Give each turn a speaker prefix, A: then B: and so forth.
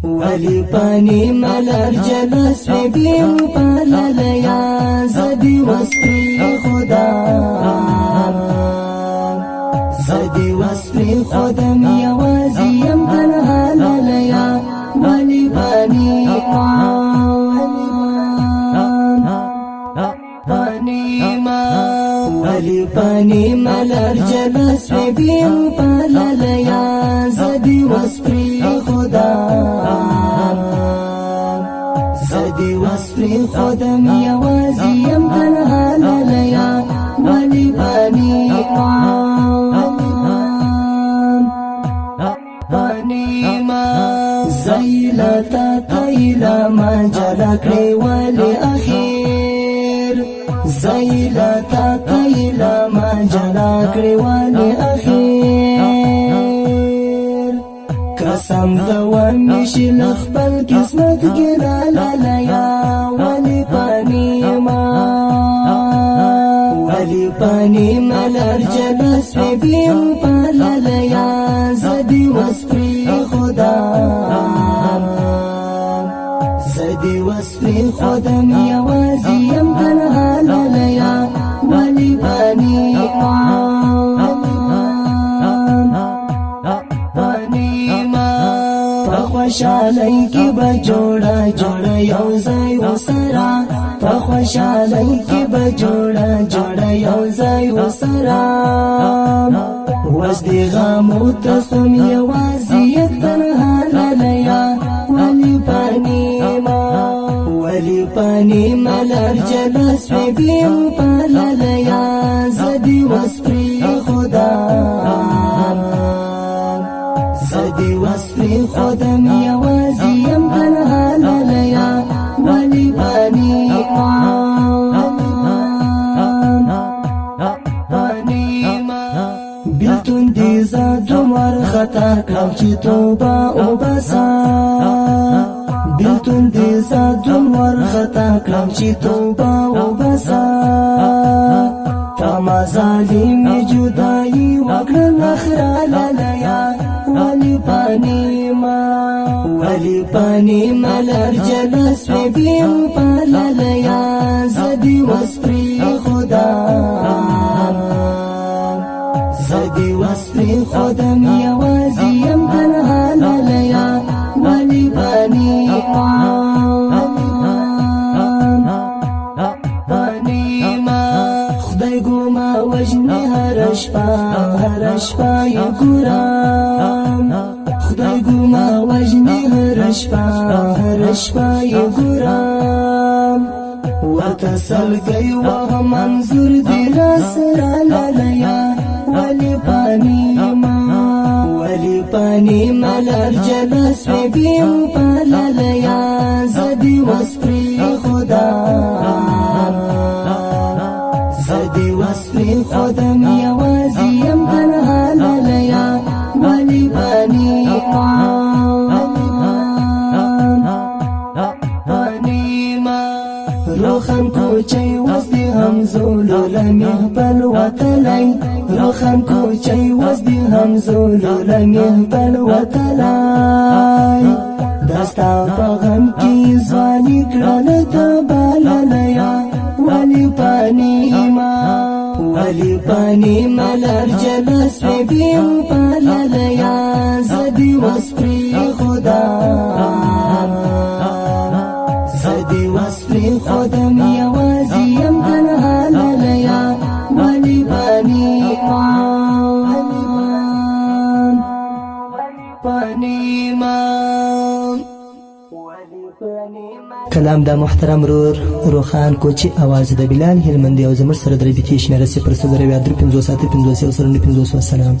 A: ولی پانی ملر جلس بیم پاللیا زدی وسپری خدا زدی وسپری خودم یوازیم تنها للیا ولی پانی ولی پانی ملر جلس بیم پاللیا زدی وسپری خدا زدی وسپری خودم یوازیم تنها للیا ولی پانی زیلا تا تیلا ما جلا کری ولی اخیر زیلا تا تیلا ما جلا کری ولی اخیر قسم دوامشی لخبل قسمت گرا للیا ولی پانی ولی پانی ملر جلس بیم پاللیا زدی وسپری خدا زدی وسپری خودم یوازیم تنها للیا ولی پانی پخوشالی کی بجوڑا جوڑا یوزای وسرا پخوشالی کی بجوڑا جوڑا یوزای وسرا وزدی غامو تسم یوازیت تنها للیا ولی پانی ملر جلس بیم پاللیا زدی وسپری خدا زدی وسپری خودم یوازیم تنها للیا ولی پانی بیلتون دیزا دومار خطا کم چی توبا او بسا بیلتون دیزا دومار خطا کم چی توبا او بسا تما ظالم جدائی وکرن اخرا للیا ولی پانی ملر جلس بیم پاللیا زدی وسپری خدا زدی وسپری خودم یوازیم تنها للیا ولی پانی خدای گوما وجنی هر شپا یگورم خدای گوما وجنی هر شپا یگورم وتسل گئی و منظور دی راسرا للیا ولی پانی ملر جلس بیم پاللیا زدی وسپری خدا زدی وسپری خودم یوازیم تنها للیا ولی پانی روخن کوچی وزدی همزولو لمیهبل وطلی روخن کوچی وزدی همزولو لمیهبل وطلی دستا پغم کی زوانی کرل تباللیا ولی پانی ملر جلس بیم پاللیا زدی وسپری خدا زدی وسپری خودم یوازیم تنها للیا ولی پانی
B: کلام دا محترم رور روخان کوچی آواز دا بلال هلمندی او زمر سره دربیتی شمیره 0 3 5 3 5 5 سلام